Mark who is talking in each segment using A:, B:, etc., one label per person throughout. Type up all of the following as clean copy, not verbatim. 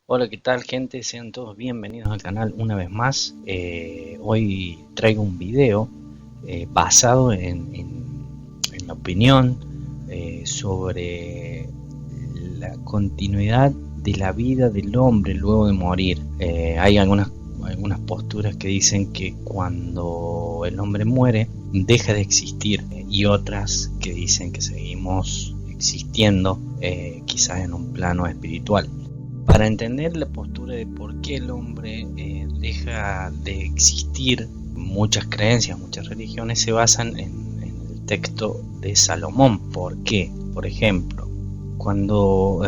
A: Hola, ¿qué tal, gente? Sean todos bienvenidos al canal una vez más. Hoy traigo un video basado en la opinión sobre la continuidad de la vida del hombre luego de morir. Hay algunas posturas que dicen que cuando el hombre muere deja de existir, y otras que dicen que seguimos existiendo, quizás en un plano espiritual. Para entender la postura de por qué el hombre deja de existir, muchas creencias, muchas religiones se basan en el texto de Salomón. ¿Por qué? Por ejemplo, cuando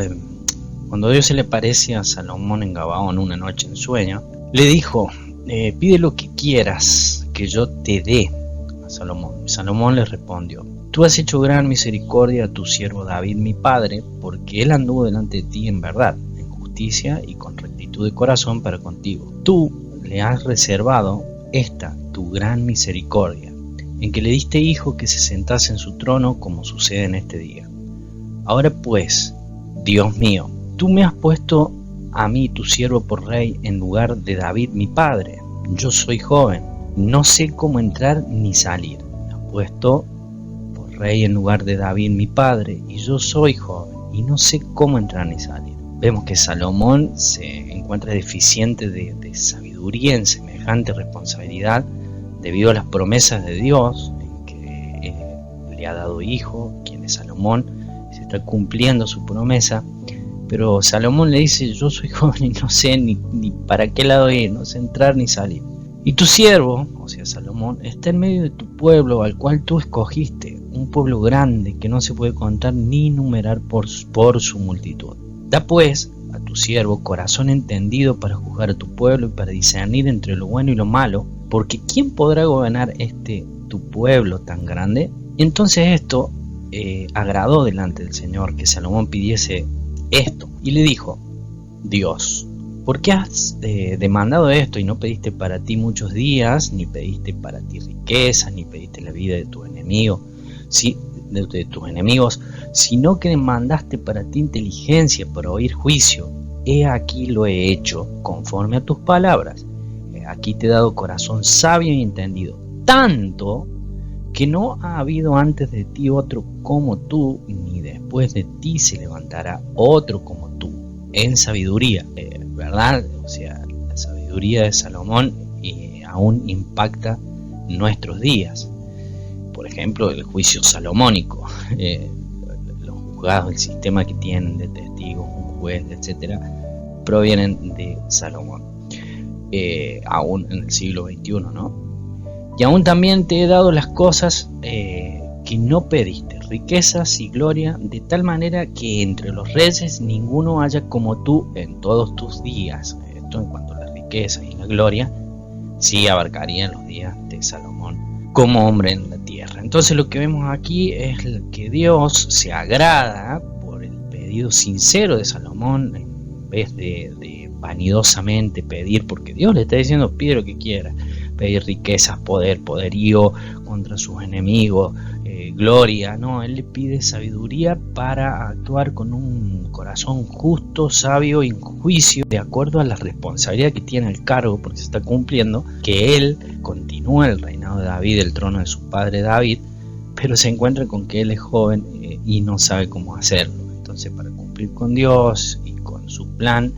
A: Dios se le aparece a Salomón en Gabaón una noche en sueño, le dijo, pide lo que quieras que yo te dé a Salomón. Salomón le respondió, tú has hecho gran misericordia a tu siervo David mi padre, porque él anduvo delante de ti en verdad, y con rectitud de corazón para contigo. Tú le has reservado esta tu gran misericordia, en que le diste hijo que se sentase en su trono, como sucede en este día. Ahora pues, Dios mío, tú me has puesto a mí tu siervo por rey en lugar de David mi padre. Yo soy joven, no sé cómo entrar ni salir. Me has puesto por rey en lugar de David mi padre, y yo soy joven y no sé cómo entrar ni salir. Vemos que Salomón se encuentra deficiente de sabiduría en semejante responsabilidad debido a las promesas de Dios, en que le ha dado hijo, quien es Salomón, se está cumpliendo su promesa, pero Salomón le dice, yo soy joven y no sé ni para qué lado ir, no sé entrar ni salir. Y tu siervo, o sea Salomón, está en medio de tu pueblo al cual tú escogiste, un pueblo grande que no se puede contar ni numerar por su multitud. Da pues a tu siervo corazón entendido para juzgar a tu pueblo y para discernir entre lo bueno y lo malo, porque ¿quién podrá gobernar tu pueblo tan grande? Entonces esto agradó delante del Señor que Salomón pidiese esto, y le dijo, Dios, ¿por qué has demandado esto y no pediste para ti muchos días, ni pediste para ti riqueza, ni pediste la vida de tu enemigo? Sí, de tus enemigos, sino que demandaste para ti inteligencia para oír juicio. He aquí lo he hecho conforme a tus palabras. He aquí te he dado corazón sabio y entendido, tanto que no ha habido antes de ti otro como tú, ni después de ti se levantará otro como tú en sabiduría, ¿verdad? O sea, la sabiduría de Salomón aún impacta nuestros días. Por ejemplo, el juicio salomónico, los juzgados, el sistema que tienen de testigos, un juez, etcétera, provienen de Salomón, aún en el siglo XXI, ¿no? Y aún también te he dado las cosas que no pediste, riquezas y gloria, de tal manera que entre los reyes ninguno haya como tú en todos tus días. Esto en cuanto a la riqueza y la gloria, sí abarcarían los días de Salomón como hombre en la tierra. Entonces lo que vemos aquí es que Dios se agrada por el pedido sincero de Salomón, en vez de vanidosamente pedir, porque Dios le está diciendo pide lo que quiera, pedir riquezas, poderío contra sus enemigos, gloria. No, él le pide sabiduría para actuar con un corazón justo, sabio y en juicio, de acuerdo a la responsabilidad que tiene el cargo, porque se está cumpliendo, que él continúa el reinado de David, el trono de su padre David, pero se encuentra con que él es joven y no sabe cómo hacerlo. Entonces, para cumplir con Dios y con su plan,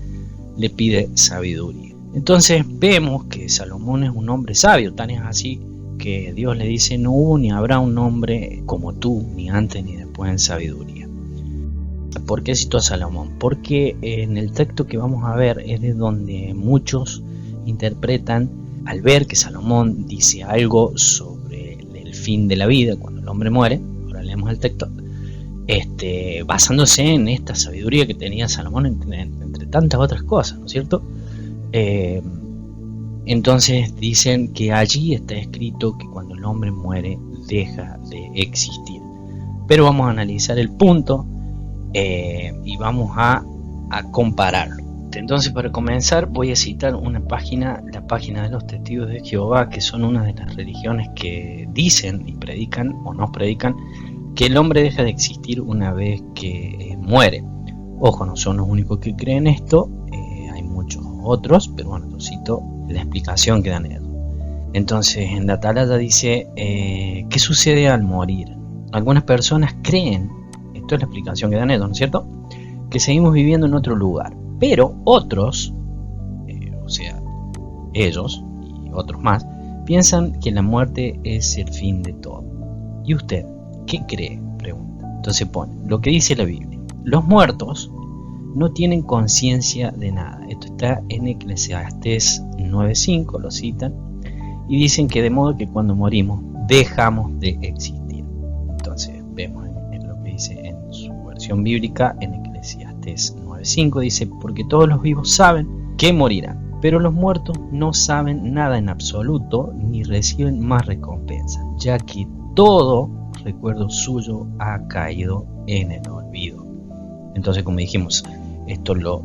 A: le pide sabiduría. Entonces vemos que Salomón es un hombre sabio, tan es así que Dios le dice, no hubo ni habrá un hombre como tú, ni antes ni después en sabiduría. ¿Por qué cito a Salomón? Porque en el texto que vamos a ver es de donde muchos interpretan, al ver que Salomón dice algo sobre el fin de la vida, cuando el hombre muere, ahora leemos el texto, basándose en esta sabiduría que tenía Salomón entre tantas otras cosas, ¿no es cierto? Entonces dicen que allí está escrito que cuando el hombre muere deja de existir. Pero vamos a analizar el punto y vamos a compararlo. Entonces, para comenzar voy a citar una página, la página de los Testigos de Jehová, que son una de las religiones que dicen y predican o no predican que el hombre deja de existir una vez que muere. Ojo, no son los únicos que creen esto, hay otros, pero bueno, yo cito la explicación que dan ellos. Entonces en la Atalaya dice, ¿qué sucede al morir? Algunas personas creen, esto es la explicación que dan ellos, ¿no es cierto?, que seguimos viviendo en otro lugar, pero otros, o sea, ellos y otros más, piensan que la muerte es el fin de todo. ¿Y usted qué cree?, pregunta. Entonces pone, lo que dice la Biblia: los muertos no tienen conciencia de nada. Esto está en Eclesiastés 9:5, lo citan, y dicen que de modo que cuando morimos dejamos de existir. Entonces vemos en lo que dice en su versión bíblica, en Eclesiastés 9:5, dice, porque todos los vivos saben que morirán, pero los muertos no saben nada en absoluto, ni reciben más recompensa, ya que todo recuerdo suyo ha caído en el olvido. Entonces, como dijimos, esto lo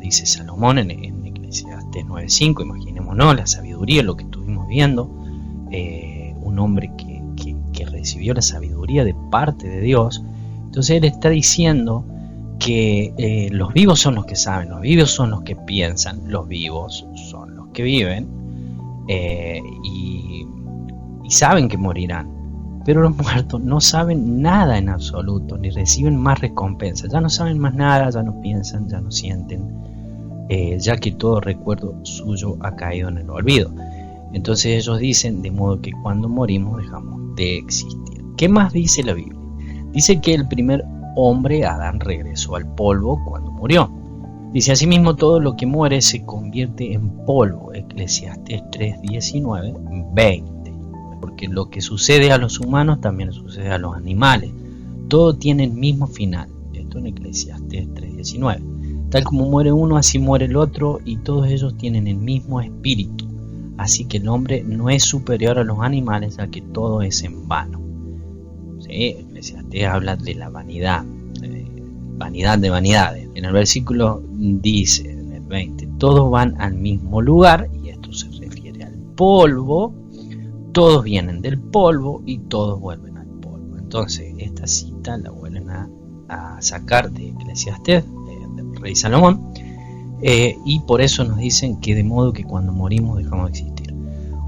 A: dice Salomón en Eclesiastés 9:5. Imaginémonos la sabiduría, lo que estuvimos viendo, un hombre que recibió la sabiduría de parte de Dios. Entonces él está diciendo que los vivos son los que saben, los vivos son los que piensan, los vivos son los que viven, y saben que morirán. Pero los muertos no saben nada en absoluto, ni reciben más recompensa. Ya no saben más nada, ya no piensan, ya no sienten, ya que todo recuerdo suyo ha caído en el olvido. Entonces ellos dicen, de modo que cuando morimos dejamos de existir. ¿Qué más dice la Biblia? Dice que el primer hombre, Adán, regresó al polvo cuando murió. Dice, asimismo todo lo que muere se convierte en polvo. Eclesiastés 3:19, 20. Porque lo que sucede a los humanos también sucede a los animales. Todo tiene el mismo final. Esto en Eclesiastés 3:19. Tal como muere uno, así muere el otro, y todos ellos tienen el mismo espíritu. Así que el hombre no es superior a los animales, ya que todo es en vano. ¿Sí? Eclesiastés habla de la vanidad, vanidad de vanidades. En el versículo dice, en el 20, todos van al mismo lugar, y esto se refiere al polvo. Todos vienen del polvo y todos vuelven al polvo. Entonces esta cita la vuelven a sacar de Eclesiastés, del rey Salomón, y por eso nos dicen que de modo que cuando morimos dejamos de existir.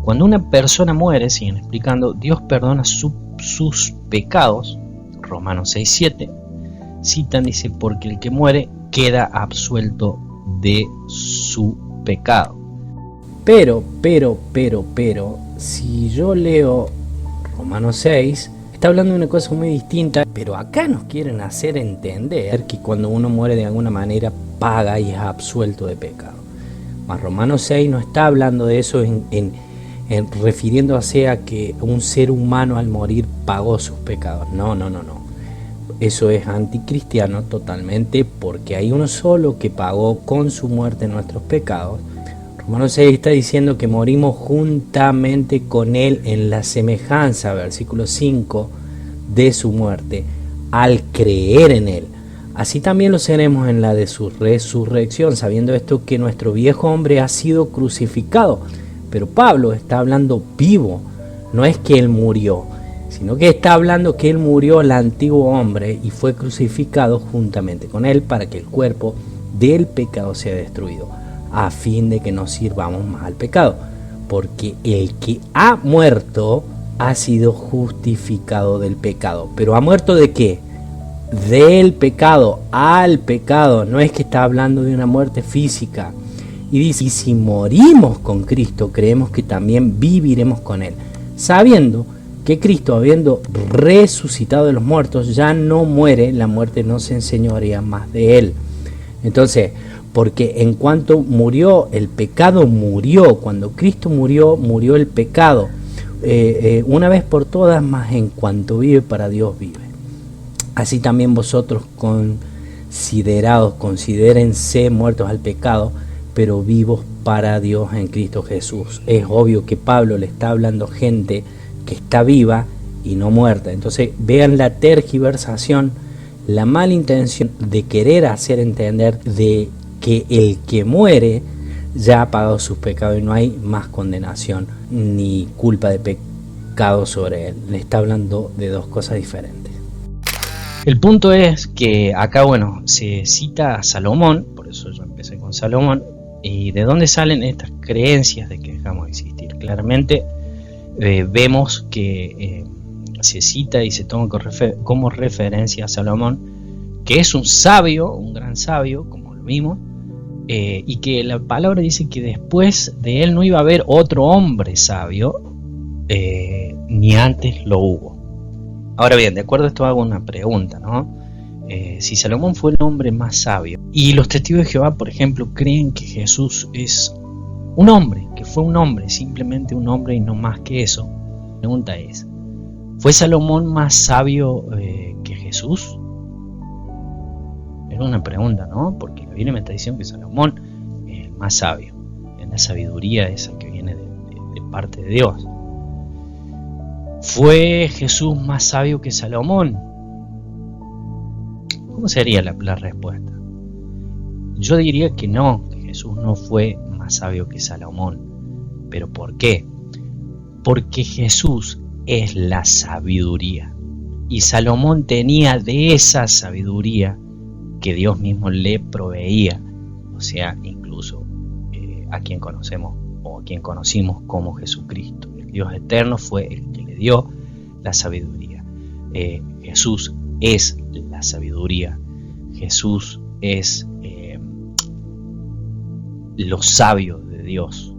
A: Cuando una persona muere, siguen explicando, Dios perdona sus pecados. Romanos 6:7 citan, dice, porque el que muere queda absuelto de su pecado. Pero, si yo leo Romanos 6, está hablando de una cosa muy distinta, pero acá nos quieren hacer entender que cuando uno muere de alguna manera paga y es absuelto de pecado. Mas Romanos 6 no está hablando de eso refiriéndose a que un ser humano al morir pagó sus pecados. No. Eso es anticristiano totalmente, porque hay uno solo que pagó con su muerte nuestros pecados. Romanos 6 está diciendo que morimos juntamente con Él en la semejanza, versículo 5, de su muerte, al creer en Él. Así también lo seremos en la de su resurrección, sabiendo esto que nuestro viejo hombre ha sido crucificado. Pero Pablo está hablando vivo, no es que Él murió, sino que está hablando que Él murió al antiguo hombre y fue crucificado juntamente con Él para que el cuerpo del pecado sea destruido, a fin de que no sirvamos más al pecado, porque el que ha muerto ha sido justificado del pecado. ¿Pero ha muerto de qué? Del pecado, al pecado. No es que está hablando de una muerte física. Y dice, y si morimos con Cristo, creemos que también viviremos con Él, sabiendo que Cristo, habiendo resucitado de los muertos, ya no muere, la muerte no se enseñorea más de Él. Entonces, porque en cuanto murió, el pecado murió. Cuando Cristo murió, murió el pecado. Una vez por todas, más en cuanto vive, para Dios vive. Así también vosotros considérense muertos al pecado, pero vivos para Dios en Cristo Jesús. Es obvio que Pablo le está hablando a gente que está viva y no muerta. Entonces vean la tergiversación, la mala intención de querer hacer entender de que el que muere ya ha pagado sus pecados y no hay más condenación ni culpa de pecado sobre él. Le está hablando de dos cosas diferentes. El punto es que acá, se cita a Salomón, por eso yo empecé con Salomón, ¿Y de dónde salen estas creencias de que dejamos de existir? Claramente vemos que se cita y se toma como referencia a Salomón, que es un sabio, un gran sabio, como lo vimos, y que la palabra dice que después de él no iba a haber otro hombre sabio, ni antes lo hubo. Ahora bien, de acuerdo a esto hago una pregunta, ¿no? Si Salomón fue el hombre más sabio, y los testigos de Jehová, por ejemplo, creen que Jesús es un hombre, que fue un hombre, simplemente un hombre y no más que eso, la pregunta es, ¿fue Salomón más sabio que Jesús? Es una pregunta, ¿no? Porque la Biblia me está diciendo que Salomón es el más sabio, en la sabiduría esa que viene de parte de Dios. ¿Fue Jesús más sabio que Salomón? ¿Cómo sería la respuesta? Yo diría que no, que Jesús no fue más sabio que Salomón. ¿Pero por qué? Porque Jesús es la sabiduría. Y Salomón tenía de esa sabiduría que Dios mismo le proveía. O sea, incluso a quien conocemos o a quien conocimos como Jesucristo. El Dios eterno fue el que le dio la sabiduría. Jesús es la sabiduría. Jesús es lo sabio de Dios.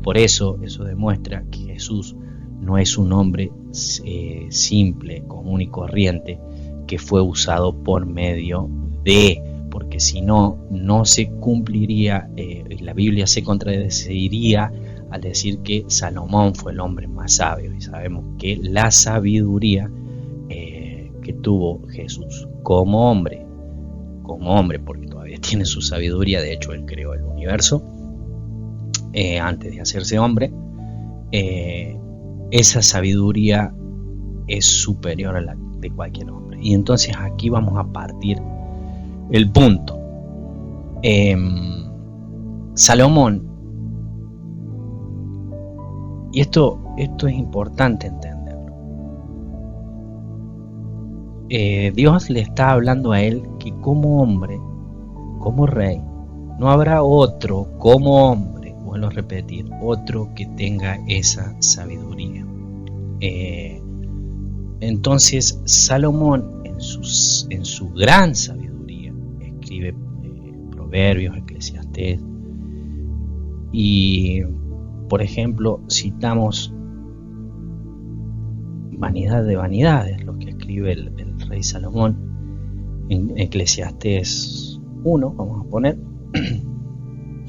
A: Por eso demuestra que Jesús no es un hombre simple, común y corriente, que fue usado por medio de, porque si no, no se cumpliría, la Biblia se contradeciría al decir que Salomón fue el hombre más sabio, y sabemos que la sabiduría que tuvo Jesús como hombre, porque todavía tiene su sabiduría, de hecho él creó el universo antes de hacerse hombre, esa sabiduría es superior a la de cualquier hombre. Y entonces aquí vamos a partir el punto. Salomón, y esto es importante entenderlo, Dios le está hablando a él que como hombre, como rey, no habrá otro como hombre, vuelvo a repetir, otro que tenga esa sabiduría. Entonces Salomón en su gran sabiduría escribe Proverbios, Eclesiastés, y por ejemplo citamos Vanidad de vanidades, lo que escribe el rey Salomón en Eclesiastés 1, vamos a poner,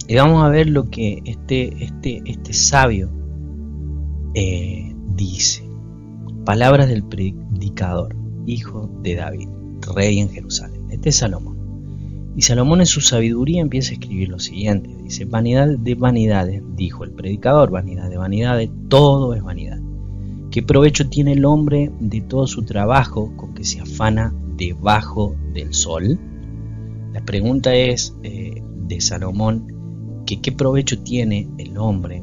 A: y vamos a ver lo que este sabio dice. Palabras del predicador, hijo de David, rey en Jerusalén. Este es Salomón. Y Salomón en su sabiduría empieza a escribir lo siguiente. Dice, vanidad de vanidades, dijo el predicador, vanidad de vanidades, todo es vanidad. ¿Qué provecho tiene el hombre de todo su trabajo con que se afana debajo del sol? La pregunta es de Salomón, que qué provecho tiene el hombre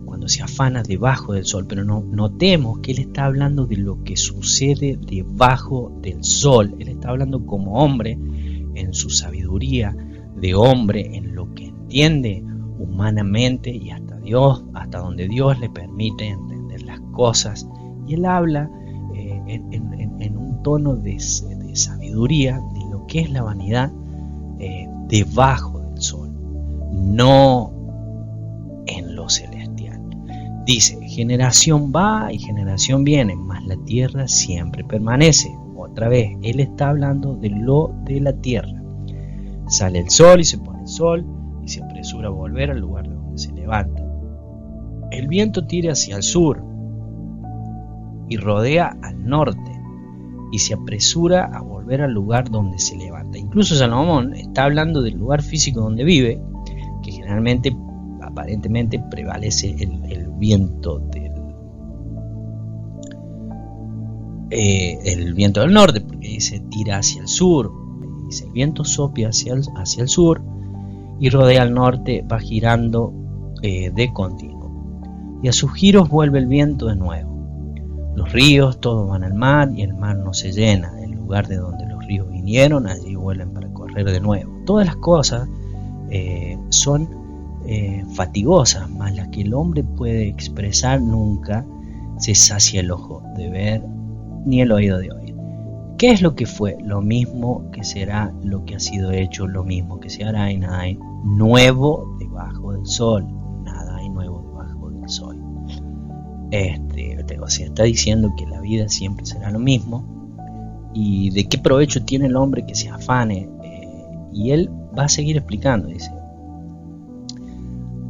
A: cuando se afana debajo del sol, pero notemos que él está hablando de lo que sucede debajo del sol. Él está hablando como hombre en su sabiduría, de hombre en lo que entiende humanamente y hasta donde Dios le permite entender las cosas, y él habla en un tono de sabiduría de lo que es la vanidad debajo del sol, no en lo celestial. Dice, generación va y generación viene, mas la tierra siempre permanece. Otra vez, él está hablando de lo de la tierra. Sale el sol y se pone el sol y se apresura a volver al lugar de donde se levanta. El viento tira hacia el sur y rodea al norte y se apresura a volver al lugar donde se levanta. Incluso Salomón está hablando del lugar físico donde vive, que generalmente, aparentemente, prevalece el viento el viento del norte, porque dice tira hacia el sur, dice el viento sopla hacia el sur y rodea al norte, va girando de continuo, y a sus giros vuelve el viento de nuevo. Los ríos todos van al mar y el mar no se llena. El lugar de donde los ríos vinieron, allí vuelven para correr de nuevo. Todas las cosas son fatigosas, más las que el hombre puede expresar, nunca se sacia el ojo de ver ni el oído de oír. ¿Qué es lo que fue? Lo mismo que será, lo que ha sido hecho, lo mismo que se hará, y nada hay nuevo debajo del sol. Nada hay nuevo debajo del sol. O sea, está diciendo que la vida siempre será lo mismo. ¿Y de qué provecho tiene el hombre que se afane? Y él va a seguir explicando, dice: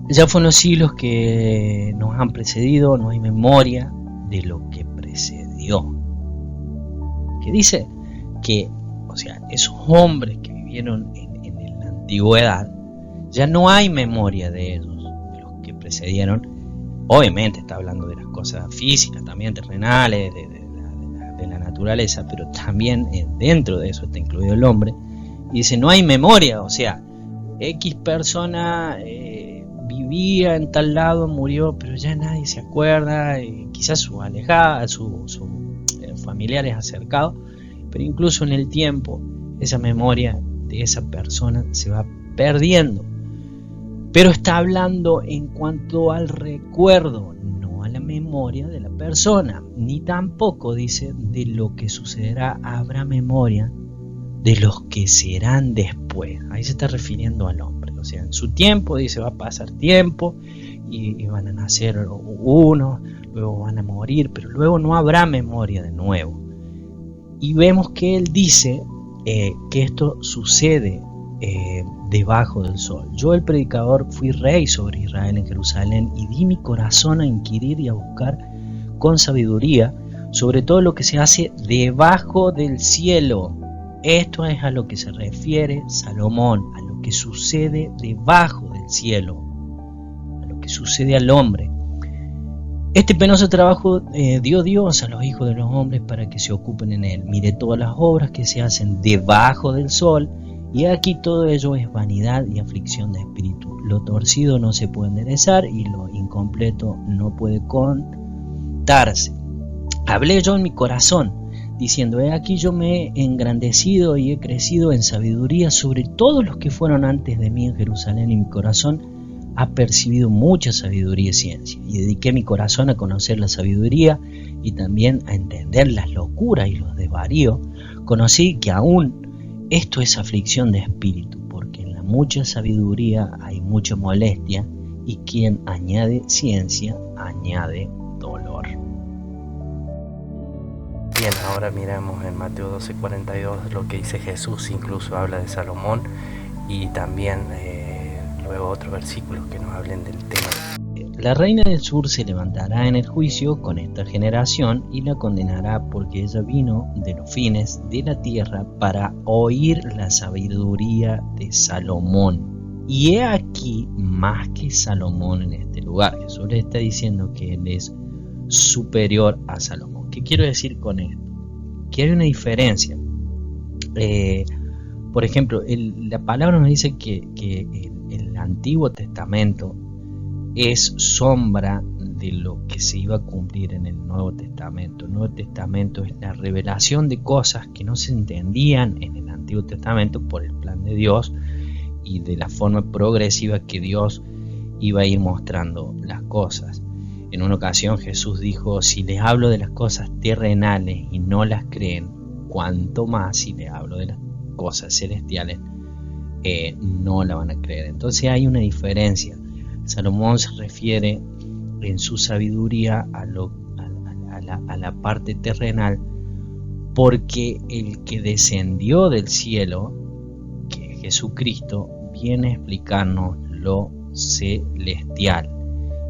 A: ya fueron los siglos que nos han precedido, no hay memoria de lo que precedió. Que dice que, o sea, esos hombres que vivieron en la antigüedad, ya no hay memoria de ellos, de los que precedieron. Obviamente está hablando de las cosas físicas, también terrenales, de la naturaleza, pero también dentro de eso está incluido el hombre. Y dice, no hay memoria, o sea, X persona vivía en tal lado, murió, pero ya nadie se acuerda, quizás sus alejadas, sus familiares acercados, pero incluso en el tiempo esa memoria de esa persona se va perdiendo. Pero está hablando en cuanto al recuerdo, no a la memoria de la persona, ni tampoco, dice, de lo que sucederá. Habrá memoria de los que serán después. Ahí se está refiriendo al hombre. O sea, en su tiempo, dice, va a pasar tiempo y van a nacer unos, luego van a morir, pero luego no habrá memoria de nuevo. Y vemos que él dice que esto sucede debajo del sol. Yo, el predicador, fui rey sobre Israel en Jerusalén y di mi corazón a inquirir y a buscar con sabiduría sobre todo lo que se hace debajo del cielo. Esto es a lo que se refiere Salomón, a lo que sucede debajo del cielo, a lo que sucede al hombre. Este penoso trabajo dio Dios a los hijos de los hombres para que se ocupen en él. Mire todas las obras que se hacen debajo del sol, y aquí todo ello es vanidad y aflicción de espíritu. Lo torcido no se puede enderezar y lo incompleto no puede contarse. Hablé yo en mi corazón, diciendo, he aquí yo me he engrandecido y he crecido en sabiduría sobre todos los que fueron antes de mí en Jerusalén, y mi corazón ha percibido mucha sabiduría y ciencia, y dediqué mi corazón a conocer la sabiduría y también a entender las locuras y los desvaríos. Conocí que aún esto es aflicción de espíritu, porque en la mucha sabiduría hay mucha molestia, y quien añade ciencia añade dolor. Bien, ahora miramos en Mateo 12:42 lo que dice Jesús. Incluso habla de Salomón, y también luego otros versículos que nos hablen del tema. La reina del sur se levantará en el juicio con esta generación y la condenará, porque ella vino de los fines de la tierra para oír la sabiduría de Salomón. Y he aquí más que Salomón en este lugar. Jesús le está diciendo que él es superior a Salomón. ¿Qué quiero decir con esto? Que hay una diferencia. Por ejemplo, la palabra nos dice que el Antiguo Testamento es sombra de lo que se iba a cumplir en el Nuevo Testamento. El Nuevo Testamento es la revelación de cosas que no se entendían en el Antiguo Testamento por el plan de Dios y de la forma progresiva que Dios iba a ir mostrando las cosas. En una ocasión Jesús dijo, si les hablo de las cosas terrenales y no las creen, cuanto más si les hablo de las cosas celestiales, no la van a creer. Entonces hay una diferencia. Salomón se refiere en su sabiduría a la parte terrenal, porque el que descendió del cielo, que es Jesucristo, viene a explicarnos lo celestial.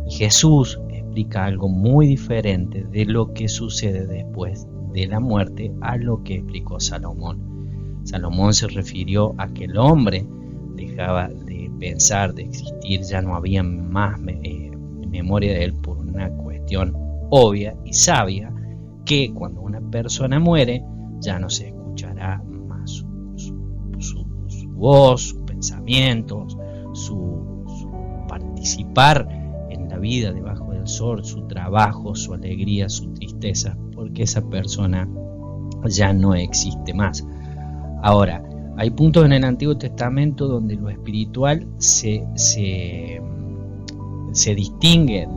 A: Y Jesús explica algo muy diferente de lo que sucede después de la muerte a lo que explicó Salomón. Salomón se refirió a que el hombre dejaba de pensar, de existir, ya no había más memoria de él, por una cuestión obvia y sabia, que cuando una persona muere ya no se escuchará más su voz, sus pensamientos, su participar en la vida debajo del sol, su trabajo, su alegría, su tristeza, porque esa persona ya no existe más. Ahora, Hay puntos en el Antiguo Testamento donde lo espiritual se distingue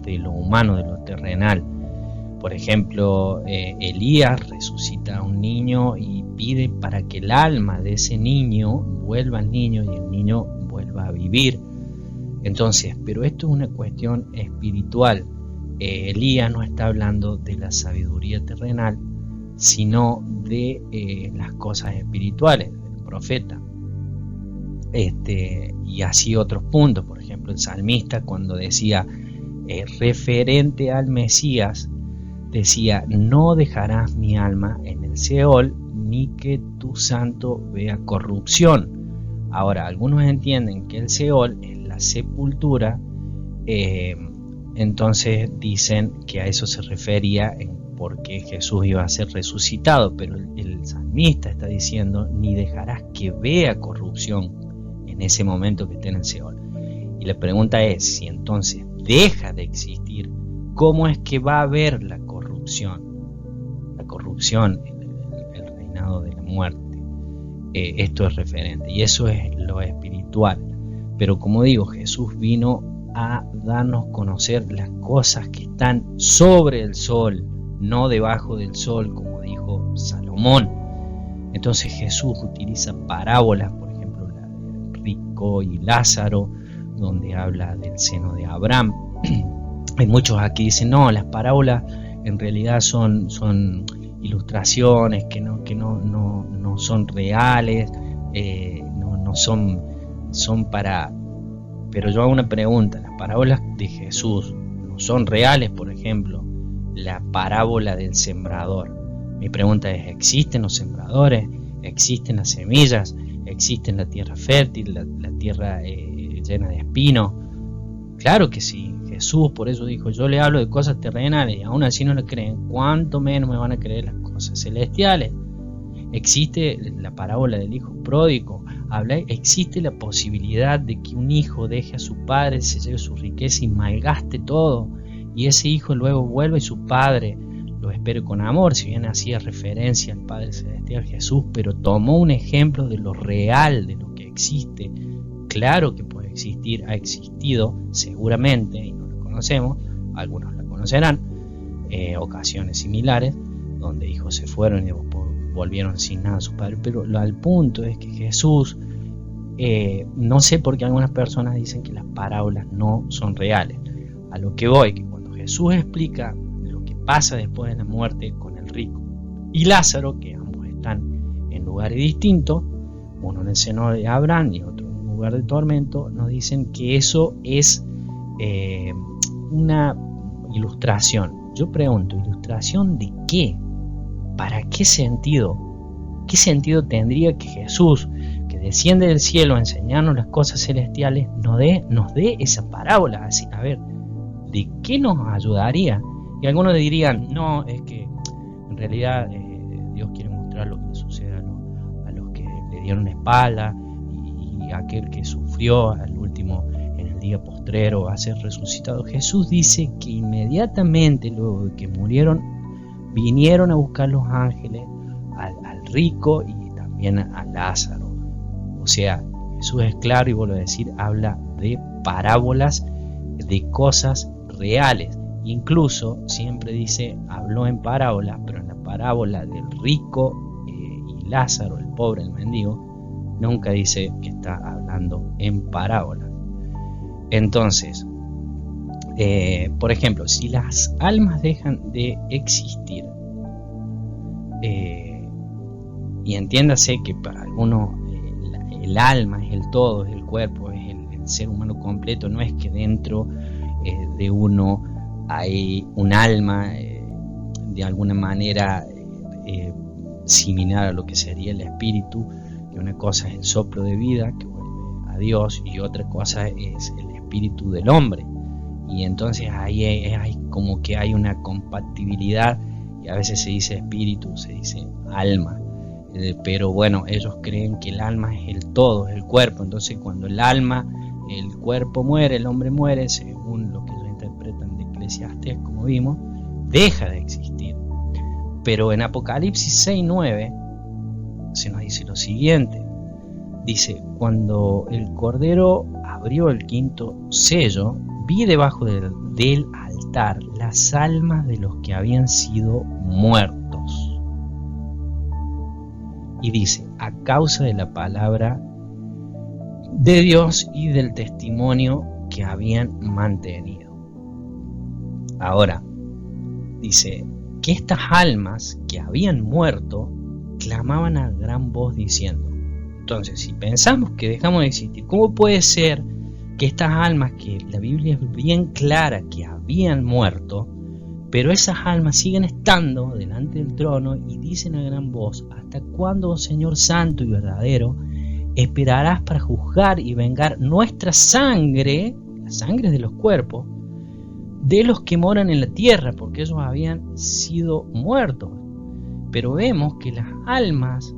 A: de lo humano, de lo terrenal. Por ejemplo, Elías resucita a un niño y pide para que el alma de ese niño vuelva al niño y el niño vuelva a vivir. Entonces, pero esto es una cuestión espiritual. Elías no está hablando de la sabiduría terrenal, sino de las cosas espirituales del profeta. Y así otros puntos. Por ejemplo, el salmista, cuando decía referente al Mesías, decía: no dejarás mi alma en el Seol, ni que tu santo vea corrupción. Ahora, algunos entienden que el Seol es la sepultura, entonces dicen que a eso se refería porque Jesús iba a ser resucitado, pero el salmista está diciendo: ni dejarás que vea corrupción en ese momento que esté en el Seol. Y la pregunta es, si entonces deja de existir, ¿cómo es que va a haber la corrupción? La corrupción en el reinado de la muerte. Esto es referente, y eso es lo espiritual. Pero como digo, Jesús vino a darnos a conocer las cosas que están sobre el sol, no debajo del sol, como dijo Salomón. Entonces Jesús utiliza parábolas, por ejemplo la del rico y Lázaro, donde habla del seno de Abraham. Hay muchos aquí que dicen: no, las parábolas en realidad son ilustraciones que no son reales, no son para... Pero yo hago una pregunta: las parábolas de Jesús no son reales. Por ejemplo, la parábola del sembrador. Mi pregunta es: ¿existen los sembradores? ¿Existen las semillas? ¿Existe la tierra fértil, la tierra llena de espinos? Claro que sí. Jesús por eso dijo: yo le hablo de cosas terrenales y aún así no le creen, ¿cuánto menos me van a creer las cosas celestiales? Existe la parábola del hijo pródigo. Existe la posibilidad de que un hijo deje a su padre, se lleve su riqueza y malgaste todo, y ese hijo luego vuelva y su padre lo espere con amor. Si bien hacía referencia al Padre Celestial Jesús, pero tomó un ejemplo de lo real, de lo que existe. Claro que puede existir, ha existido seguramente, y no lo conocemos, algunos la conocerán, ocasiones similares donde hijos se fueron y volvieron sin nada a su padre. Pero al punto es que Jesús, no sé por qué algunas personas dicen que las parábolas no son reales. A lo que voy, que cuando Jesús explica lo que pasa después de la muerte con el rico y Lázaro, que ambos están en lugares distintos, uno en el seno de Abraham y otro en un lugar de tormento, nos dicen que eso es una ilustración. Yo pregunto, ¿ilustración de qué? ¿Para qué sentido? ¿Qué sentido tendría que Jesús, que desciende del cielo a enseñarnos las cosas celestiales, nos dé esa parábola? Así, a ver, ¿de qué nos ayudaría? Y algunos dirían: no, es que en realidad Dios quiere mostrar lo que le sucede a los que le dieron espalda, y aquel que sufrió al último en el día postrero va a ser resucitado. Jesús dice que inmediatamente luego de que murieron, vinieron a buscar los ángeles al rico y también a Lázaro. O sea, Jesús es claro, y vuelvo a decir, habla de parábolas, de cosas reales. Incluso siempre dice, habló en parábolas, pero en la parábola del rico y Lázaro, el pobre, el mendigo, nunca dice que está hablando en parábolas. Entonces, por ejemplo, si las almas dejan de existir, y entiéndase que para algunos el alma es el todo, es el cuerpo, es el ser humano completo, no es que dentro de uno hay un alma de alguna manera similar a lo que sería el espíritu, que una cosa es el soplo de vida que vuelve a Dios y otra cosa es el espíritu del hombre. Y entonces ahí hay como que hay una compatibilidad, y a veces se dice espíritu, se dice alma, pero bueno, ellos creen que el alma es el todo, es el cuerpo. Entonces cuando el cuerpo muere, el hombre muere, según lo que ellos interpretan de Eclesiastés, como vimos, deja de existir. Pero en Apocalipsis 6:9 se nos dice lo siguiente. Dice, cuando el Cordero abrió el quinto sello, vi debajo del altar las almas de los que habían sido muertos. Y dice, a causa de la palabra de Dios y del testimonio que habían mantenido. Ahora, dice que estas almas que habían muerto clamaban a gran voz diciendo. Entonces, si pensamos que dejamos de existir, ¿cómo puede ser que estas almas, que la Biblia es bien clara que habían muerto, pero esas almas siguen estando delante del trono y dicen a gran voz, ¿hasta cuándo, oh Señor santo y verdadero, esperarás para juzgar y vengar nuestra sangre, la sangre de los cuerpos, de los que moran en la tierra, porque ellos habían sido muertos? Pero vemos que las almas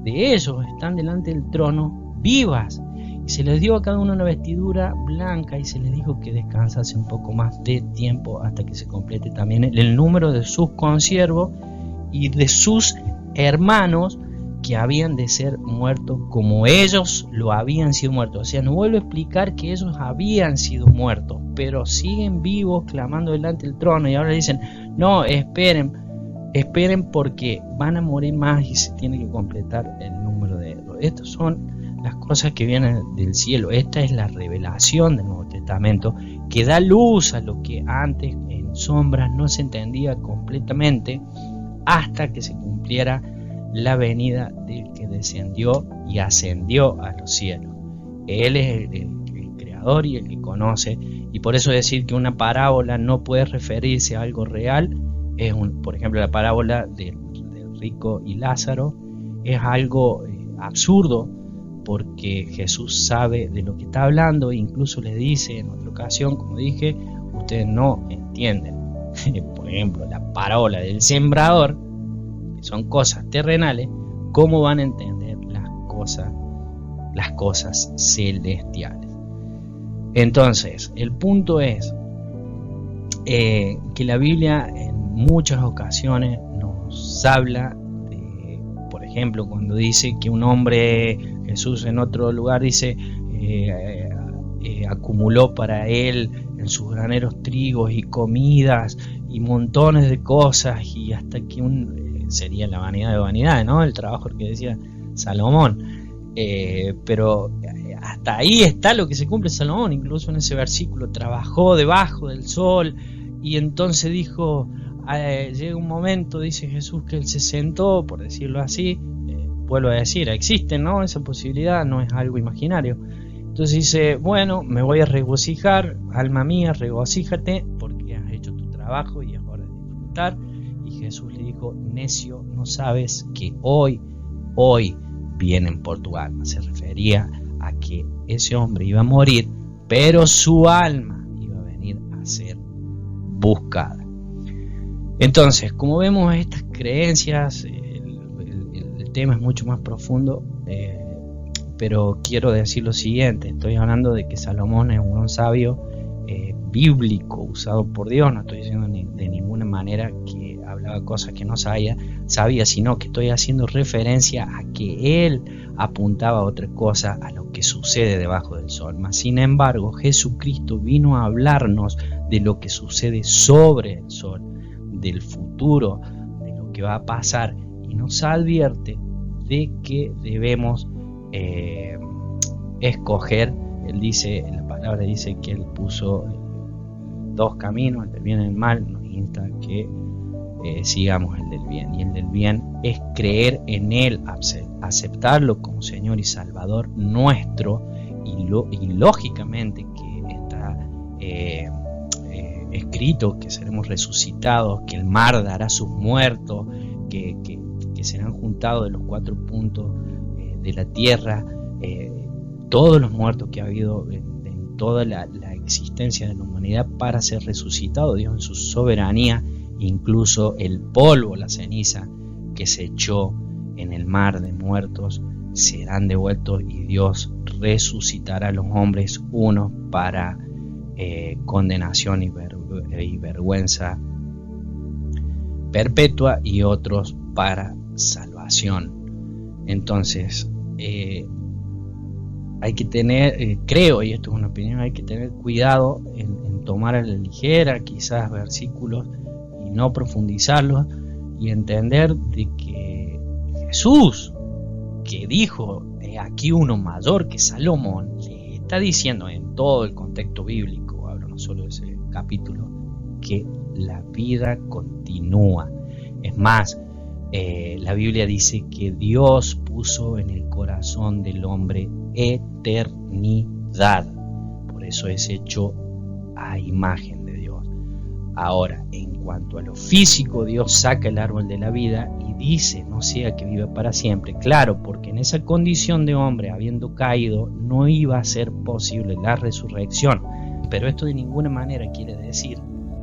A: de ellos están delante del trono vivas, y se les dio a cada uno una vestidura blanca y se les dijo que descansase un poco más de tiempo hasta que se complete también el número de sus consiervos y de sus hermanos que habían de ser muertos como ellos lo habían sido muertos. O sea, nos vuelve a explicar que ellos habían sido muertos, pero siguen vivos clamando delante del trono, y ahora dicen, no, esperen porque van a morir más y se tiene que completar el número de ellos. Estas son las cosas que vienen del cielo. Esta es la revelación del Nuevo Testamento, que da luz a lo que antes en sombras no se entendía completamente, hasta que se cumpliera la venida del que descendió y ascendió a los cielos. Él es el creador y el que conoce, y por eso decir que una parábola no puede referirse a algo real es por ejemplo, la parábola del rico y Lázaro es algo absurdo, porque Jesús sabe de lo que está hablando e incluso le dice en otra ocasión, como dije, ustedes no entienden. Por ejemplo, la parábola del sembrador, que son cosas terrenales, ¿cómo van a entender las cosas celestiales? Entonces, el punto es que la Biblia en muchas ocasiones nos habla de, por ejemplo, cuando dice que un hombre, Jesús en otro lugar dice, acumuló para él en sus graneros trigos y comidas y montones de cosas, y hasta que sería la vanidad de vanidades, ¿no? El trabajo que decía Salomón. Pero hasta ahí está lo que se cumple Salomón, incluso en ese versículo, trabajó debajo del sol, y entonces dijo, llega un momento, dice Jesús, que él se sentó, por decirlo así, vuelvo a decir, existe, ¿no? Esa posibilidad, no es algo imaginario. Entonces dice, bueno, me voy a regocijar, alma mía, regocíjate, porque has hecho tu trabajo y es hora de disfrutar. Y Jesús le dijo, necio, no sabes que hoy vienen por tu alma. Se refería a que ese hombre iba a morir, pero su alma iba a venir a ser buscada. Entonces, como vemos, estas creencias, el tema es mucho más profundo, pero quiero decir lo siguiente. Estoy hablando de que Salomón es un sabio bíblico usado por Dios. No estoy diciendo de ninguna manera que hablaba cosas que no sabía, sino que estoy haciendo referencia a que él apuntaba a otra cosa, a lo que sucede debajo del sol. Mas, sin embargo, Jesucristo vino a hablarnos de lo que sucede sobre el sol, del futuro, de lo que va a pasar, y nos advierte de que debemos escoger. Él dice, la palabra dice que él puso dos caminos, el del bien y el mal. Nos insta que sigamos el del bien, y el del bien es creer en él, aceptarlo como Señor y Salvador nuestro, y lógicamente que está escrito que seremos resucitados, que el mar dará sus muertos, que serán juntados de los cuatro puntos de la tierra, todos los muertos que ha habido en toda la existencia de la humanidad, para ser resucitado. Dios en su soberanía, incluso el polvo, la ceniza que se echó en el mar de muertos, serán devueltos, y Dios resucitará a los hombres, unos para condenación y vergüenza perpetua, y otros para salvación. Entonces, hay que tener, creo, y esto es una opinión, hay que tener cuidado en tomar a la ligera quizás versículos y no profundizarlos, y entender de que Jesús, que dijo, aquí uno mayor que Salomón, le está diciendo en todo el contexto bíblico, hablo no solo de ese capítulo, que la vida continúa. Es más, la Biblia dice que Dios puso en el corazón del hombre eternidad, por eso es hecho a imagen de Dios. Ahora, en cuanto a lo físico, Dios saca el árbol de la vida y dice, no sea que viva para siempre. Claro, porque en esa condición de hombre, habiendo caído, no iba a ser posible la resurrección. Pero esto de ninguna manera quiere decir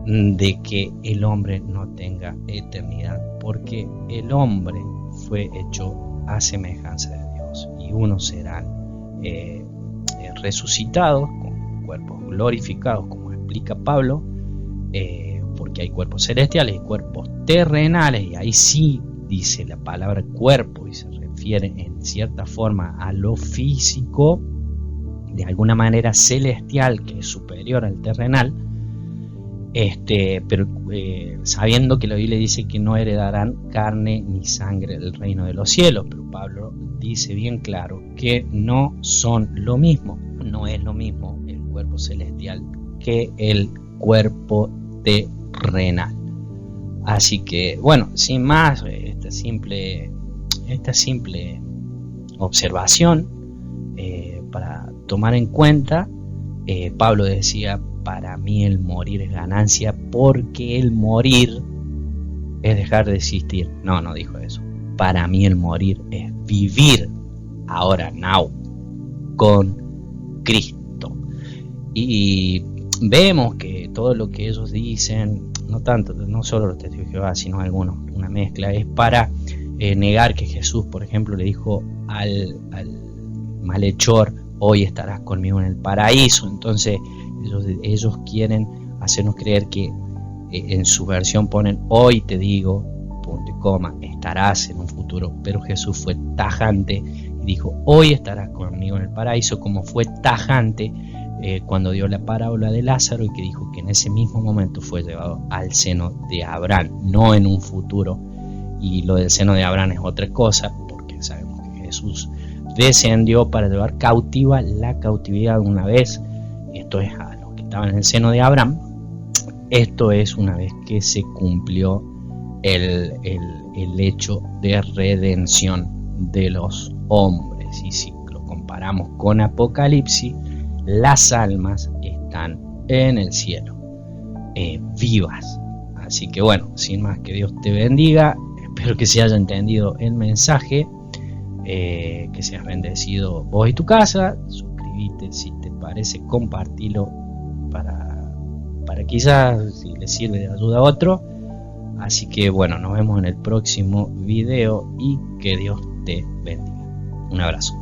A: de que el hombre no tenga eternidad, porque el hombre fue hecho a semejanza de Dios, y unos serán resucitados con cuerpos glorificados, como explica Pablo, porque hay cuerpos celestiales y cuerpos terrenales, y ahí sí dice la palabra cuerpo y se refiere en cierta forma a lo físico, de alguna manera celestial, que es superior al terrenal, pero sabiendo que la Biblia dice que no heredarán carne ni sangre del reino de los cielos, pero Pablo dice bien claro que no son lo mismo, no es lo mismo el cuerpo celestial que el cuerpo terrenal. Así que bueno, sin más, esta simple observación para tomar en cuenta. Pablo decía, para mí el morir es ganancia, porque el morir es dejar de existir. No dijo eso. Para mí el morir es vivir ahora, now, con Cristo. Y vemos que todo lo que ellos dicen, no solo los testigos de Jehová, sino algunos, una mezcla, es para negar que Jesús, por ejemplo, le dijo al malhechor, hoy estarás conmigo en el paraíso. Entonces ellos quieren hacernos creer que en su versión ponen, hoy te digo, punto y coma, estarás en un futuro, pero Jesús fue tajante y dijo, hoy estarás conmigo en el paraíso, como fue tajante cuando dio la parábola de Lázaro, y que dijo que en ese mismo momento fue llevado al seno de Abraham, no en un futuro. Y lo del seno de Abraham es otra cosa, porque sabemos que Jesús descendió para llevar cautiva la cautividad una vez, esto es a los que estaban en el seno de Abraham, esto es una vez que se cumplió el hecho de redención de los hombres. Y si lo comparamos con Apocalipsis, las almas están en el cielo, vivas. Así que bueno, sin más, que Dios te bendiga, espero que se haya entendido el mensaje, que seas bendecido vos y tu casa. Suscríbete si te parece, compartilo para quizás si le sirve de ayuda a otro. Así que bueno, nos vemos en el próximo video y que Dios te bendiga. Un abrazo.